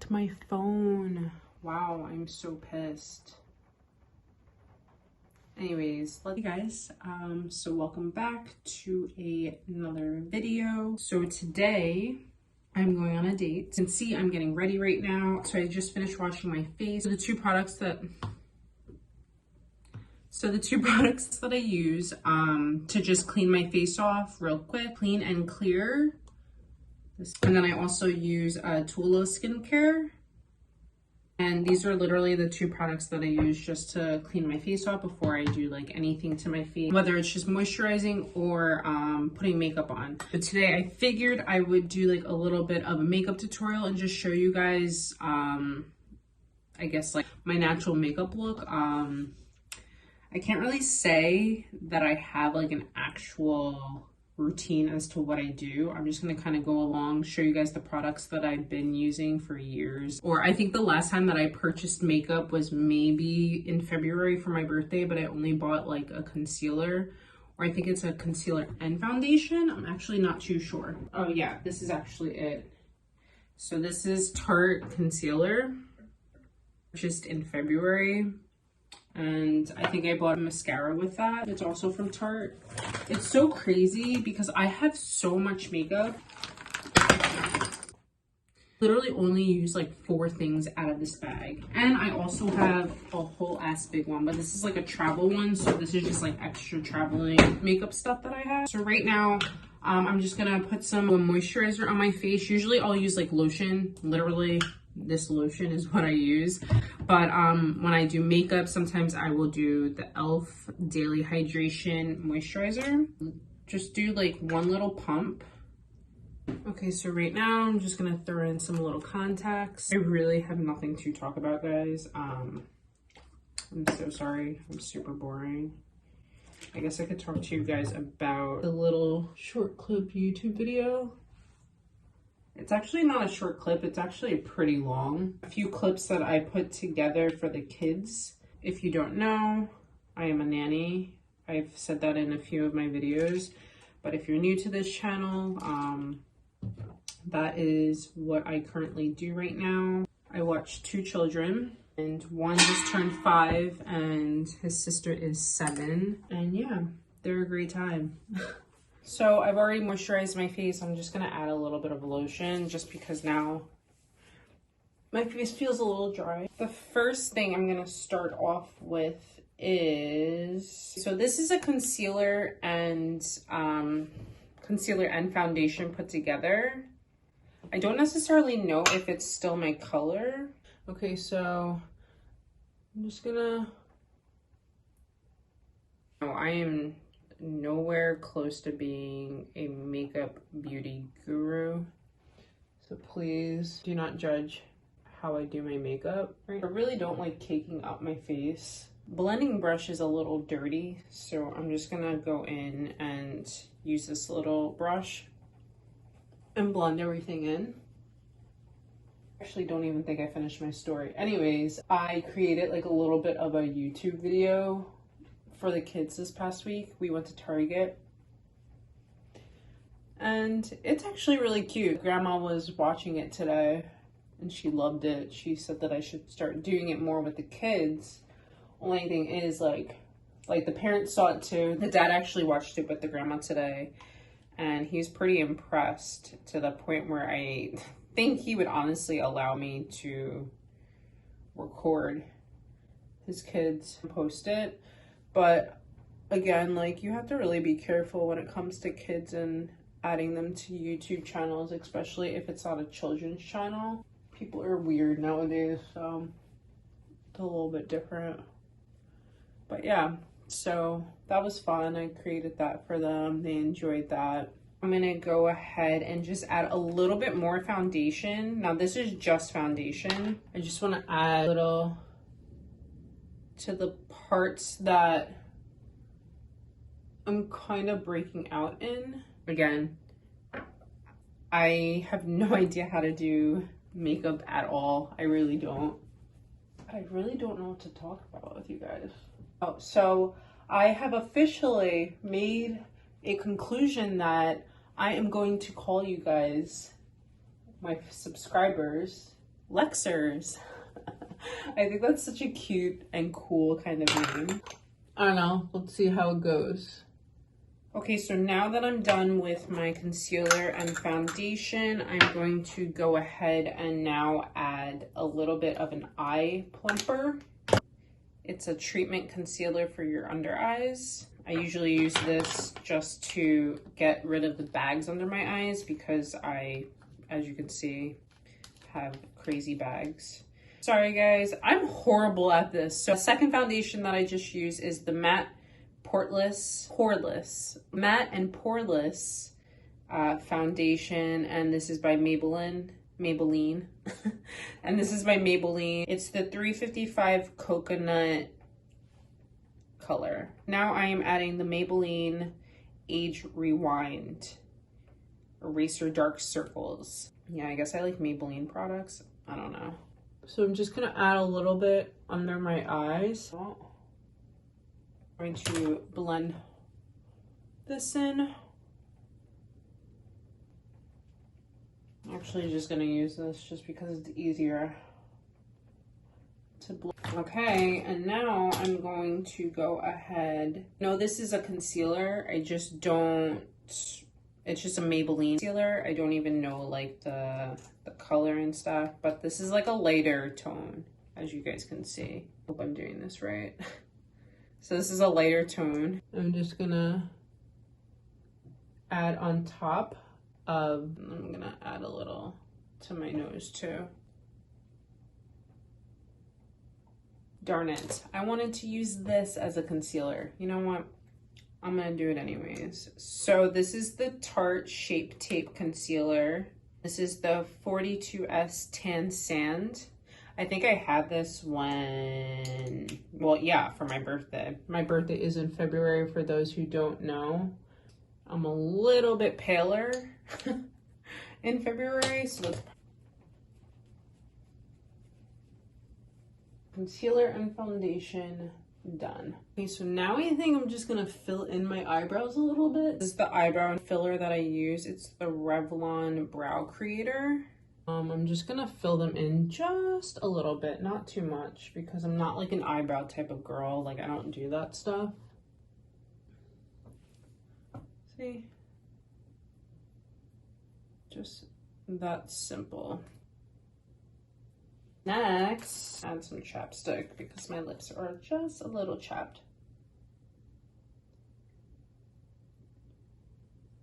locked my phone. Wow, I'm so pissed. Anyways, hey guys, so welcome back to another video. So today I'm going on a date. You can see I'm getting ready right now. So I just finished washing my face. The two products that I use to just clean my face off real quick, Clean and Clear. And then I also use Tula skincare. And these are literally the two products that I use just to clean my face off before I do like anything to my face, whether it's just moisturizing or putting makeup on. But today I figured I would do like a little bit of a makeup tutorial and just show you guys, I guess like my natural makeup look. I can't really say that I have like an actual routine as to what I do. I'm just gonna kind of go along, show you guys the products that I've been using for years. Or I think the last time that I purchased makeup was maybe in February for my birthday, but I only bought like a concealer, or I think it's a concealer and foundation. I'm actually not too sure. Oh yeah, this is actually it. So this is Tarte concealer, purchased in February. And I think I bought a mascara with that. It's also from Tarte. It's so crazy because I have so much makeup. Literally only use like 4 things out of this bag. And I also have a whole ass big one, but this is like a travel one. So this is just like extra traveling makeup stuff that I have. So right now, I'm just gonna put some moisturizer on my face. Usually I'll use like lotion, literally. This lotion is what I use, but when I do makeup, sometimes I will do the e.l.f. Daily Hydration Moisturizer. Just do like one little pump. Okay, so right now I'm just gonna throw in some little contacts. I really have nothing to talk about, guys. I'm so sorry, I'm super boring. I guess I could talk to you guys about the little short clip YouTube video. It's actually not a short clip, it's actually pretty long. A few clips that I put together for the kids. If you don't know, I am a nanny. I've said that in a few of my videos. But if you're new to this channel, that is what I currently do right now. I watch 2 children, and one just turned 5 and his sister is 7. And yeah, they're a great time. So I've already moisturized my face. I'm just gonna add a little bit of lotion just because now my face feels a little dry. The first thing I'm gonna start off with is, so this is a concealer and foundation put together. I don't necessarily know if it's still my color. Okay, so I'm just gonna, oh, I am nowhere close to being a makeup beauty guru, so please do not judge how I do my makeup. I really don't like caking up my face. Blending brush is a little dirty, so I'm just gonna go in and use this little brush and blend everything in. Actually, don't even think I finished my story. Anyways, I created like a little bit of a YouTube video for the kids this past week. We went to Target and it's actually really cute. Grandma was watching it today and she loved it. She said that I should start doing it more with the kids. Only thing is like the parents saw it too. The dad actually watched it with the grandma today and he's pretty impressed, to the point where I think he would honestly allow me to record his kids and post it. But again, like, you have to really be careful when it comes to kids and adding them to YouTube channels, especially if it's not a children's channel. People are weird nowadays, so it's a little bit different. But yeah, so that was fun. I created that for them. They enjoyed that. I'm gonna go ahead and just add a little bit more foundation. Now this is just foundation. I just want to add a little to the parts that I'm kind of breaking out in. Again, I have no idea how to do makeup at all. I really don't. I really don't know what to talk about with you guys. Oh, so I have officially made a conclusion that I am going to call you guys, my subscribers, Lexers. I think that's such a cute and cool kind of name. I don't know. Let's see how it goes. Okay, so now that I'm done with my concealer and foundation, I'm going to go ahead and now add a little bit of an eye plumper. It's a treatment concealer for your under eyes. I usually use this just to get rid of the bags under my eyes because I, as you can see, have crazy bags. Sorry guys, I'm horrible at this. So the second foundation that I just used is the matte matte and poreless foundation, and this is by Maybelline. And this is by Maybelline. It's the 355 coconut color. Now I am adding the Maybelline Age Rewind Eraser Dark Circles. Yeah, I guess I like Maybelline products. I don't know. So I'm just gonna add a little bit under my eyes. I'm going to blend this in. I'm actually just gonna use this just because it's easier to blend. Okay, and now I'm going to go ahead. No, this is a concealer. I just don't, it's just a Maybelline concealer. I don't even know like the color and stuff, but this is like a lighter tone, as you guys can see. Hope I'm doing this right. So this is a lighter tone. I'm just gonna add on top of, I'm gonna add a little to my nose too. Darn it, I wanted to use this as a concealer. You know what? I'm gonna do it anyways. So this is the Tarte Shape Tape Concealer. This is the 42S Tan Sand. I think I had this when, well, yeah, for my birthday. My birthday is in February, for those who don't know. I'm a little bit paler in February, so let's... Concealer and foundation done. Okay, so now I think I'm just gonna fill in my eyebrows a little bit. This is the eyebrow filler that I use. It's the Revlon Brow Creator. I'm just gonna fill them in just a little bit, not too much, because I'm not like an eyebrow type of girl. Like, I don't do that stuff. See? Just that simple. Next, add some chapstick because my lips are just a little chapped.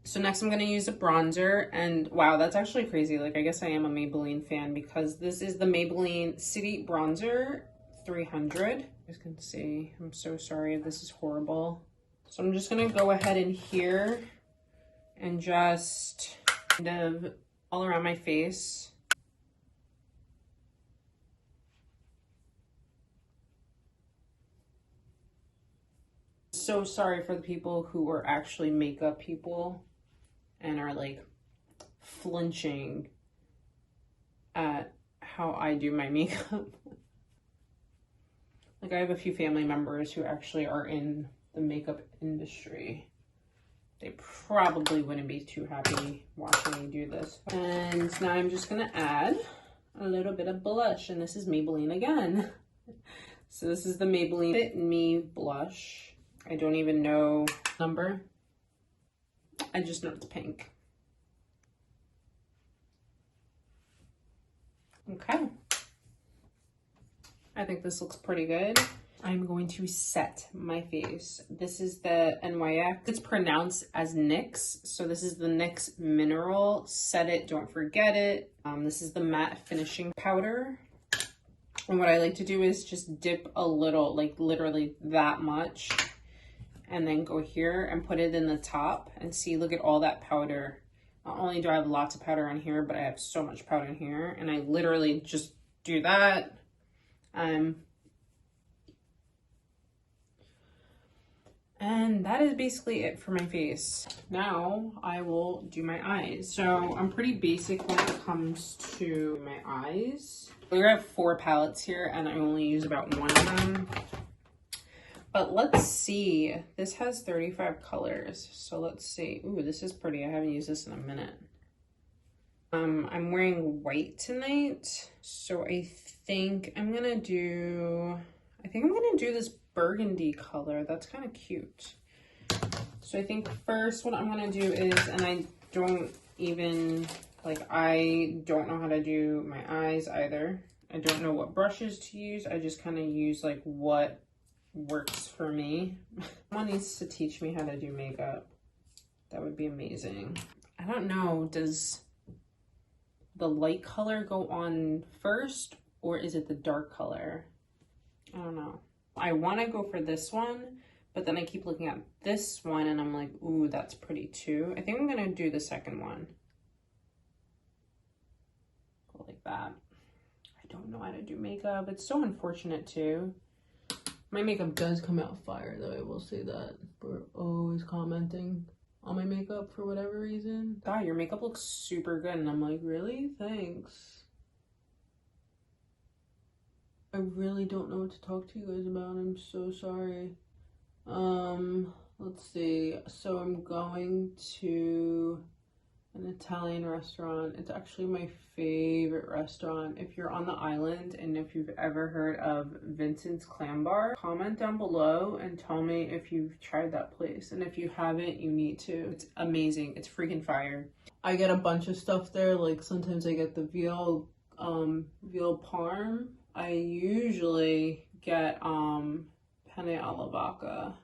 So next I'm gonna use a bronzer, and wow, that's actually crazy. Like, I guess I am a Maybelline fan because this is the Maybelline City Bronzer 300. You guys can see, I'm so sorry, this is horrible. So I'm just gonna go ahead in here and just kind of all around my face. So sorry for the people who are actually makeup people and are like flinching at how I do my makeup. Like, I have a few family members who actually are in the makeup industry. They probably wouldn't be too happy watching me do this. And now I'm just gonna add a little bit of blush, and this is Maybelline again. So this is the Maybelline Fit Me blush. I don't even know number. I just know it's pink. Okay. I think this looks pretty good. I'm going to set my face. This is the NYX. It's pronounced as NYX. So this is the NYX Mineral. Set It, Don't Forget It. This is the matte finishing powder. And what I like to do is just dip a little, like literally that much, and then go here and put it in the top and see, look at all that powder. Not only do I have lots of powder on here, but I have so much powder in here, and I literally just do that. And that is basically it for my face. Now I will do my eyes. So I'm pretty basic when it comes to my eyes. We have 4 palettes here and I only use about 1 of them. But let's see, this has 35 colors. So let's see. Ooh, this is pretty. I haven't used this in a minute. I'm wearing white tonight, so I think I'm gonna do this burgundy color. That's kind of cute. So I think first what I'm gonna do is, and I don't even, like, I don't know how to do my eyes either. I don't know what brushes to use. I just kind of use like what works for me. Someone needs to teach me how to do makeup. That would be amazing. I don't know, does the light color go on first or is it the dark color? I don't know. I want to go for this one, but then I keep looking at this one and I'm like, ooh, that's pretty too. I think I'm gonna do the second one. Go like that. I don't know how to do makeup. It's so unfortunate too. My makeup does come out fire though, I will say that. We're always commenting on my makeup for whatever reason. God, your makeup looks super good. And I'm like, really? Thanks. I really don't know what to talk to you guys about. I'm so sorry. Let's see. So I'm going to an Italian restaurant. It's actually my favorite restaurant. If you're on the island and if you've ever heard of Vincent's Clam Bar, comment down below and tell me if you've tried that place. And if you haven't, you need to. It's amazing. It's freaking fire. I get a bunch of stuff there. Like sometimes I get the veal parm. I usually get penne alla vodka.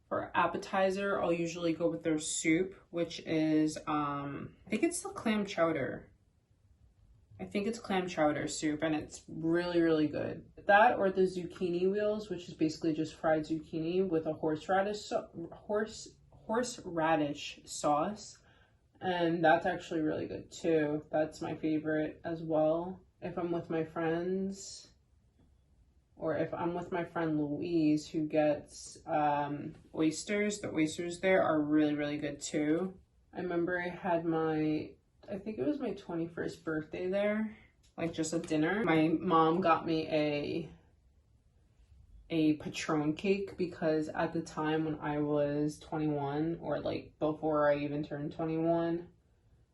For appetizer, I'll usually go with their soup, which is, I think it's the clam chowder. I think it's clam chowder soup, and it's really, really good. That or the zucchini wheels, which is basically just fried zucchini with a horseradish sauce. And that's actually really good too. That's my favorite as well. If I'm with my friends, or if I'm with my friend Louise who gets oysters, the oysters there are really, really good too. I remember I had I think it was my 21st birthday there, like just a dinner. My mom got me a Patron cake because at the time when I was 21, or like before I even turned 21,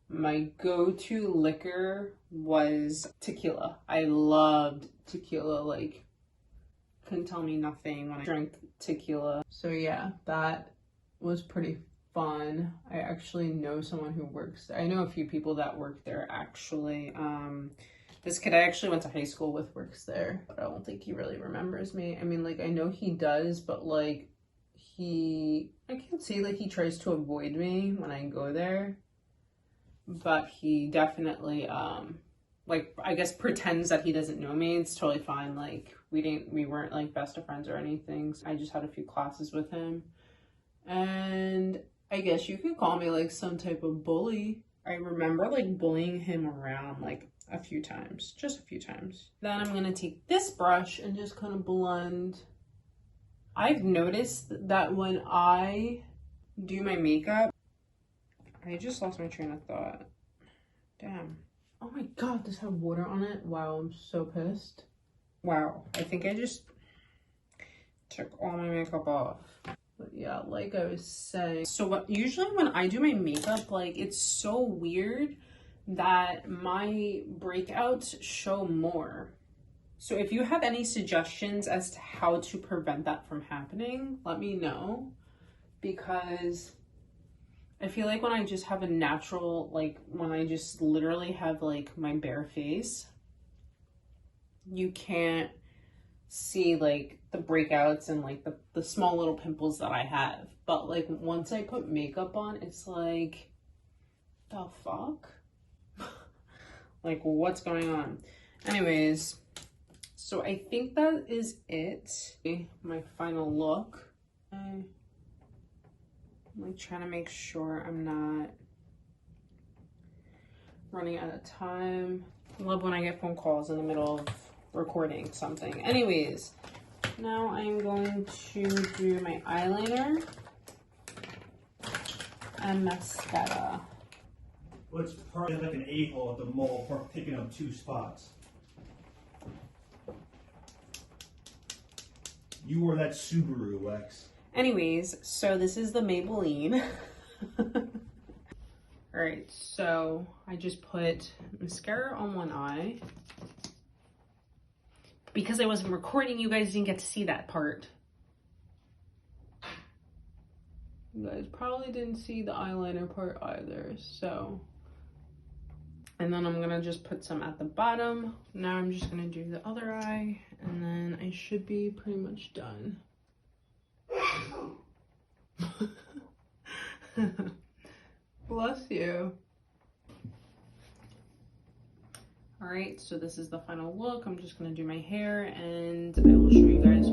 my go-to liquor was tequila. I loved tequila, like, couldn't tell me nothing when I drank tequila. So yeah, that was pretty fun. I actually know someone who works there. I know a few people that work there actually. This kid I actually went to high school with works there, but I don't think he really remembers me. I mean, like, I know he does, but like I can't say like he tries to avoid me when I go there, but he definitely like, I guess pretends that he doesn't know me. It's totally fine. Like, we weren't like best of friends or anything. So I just had a few classes with him. And I guess you could call me like some type of bully. I remember like bullying him around like a few times, just a few times. Then I'm gonna take this brush and just kind of blend. I've noticed that when I do my makeup, I just lost my train of thought. Damn. Oh my god, does it have water on it? Wow, I'm so pissed. Wow, I think I just took all my makeup off. But yeah, like I was saying. So usually when I do my makeup, like, it's so weird that my breakouts show more. So if you have any suggestions as to how to prevent that from happening, let me know. Because I feel like when I just have a natural, like when I just literally have like my bare face, you can't see like the breakouts and like the small little pimples that I have. But like once I put makeup on, it's like, the fuck? Like, what's going on? Anyways, so I think that is it. My final look. I'm like trying to make sure I'm not running out of time. I love when I get phone calls in the middle of recording something. Anyways, now I'm going to do my eyeliner and mascara. Well, it's probably like an a-hole at the mall for picking up 2 spots. You wore that Subaru, Lex. Anyways, so this is the Maybelline. All right, so I just put mascara on one eye. Because I wasn't recording, you guys didn't get to see that part. You guys probably didn't see the eyeliner part either, so. And then I'm gonna just put some at the bottom. Now I'm just gonna do the other eye, and then I should be pretty much done. Bless you. All right, so this is the final look. I'm just gonna do my hair and I will show you guys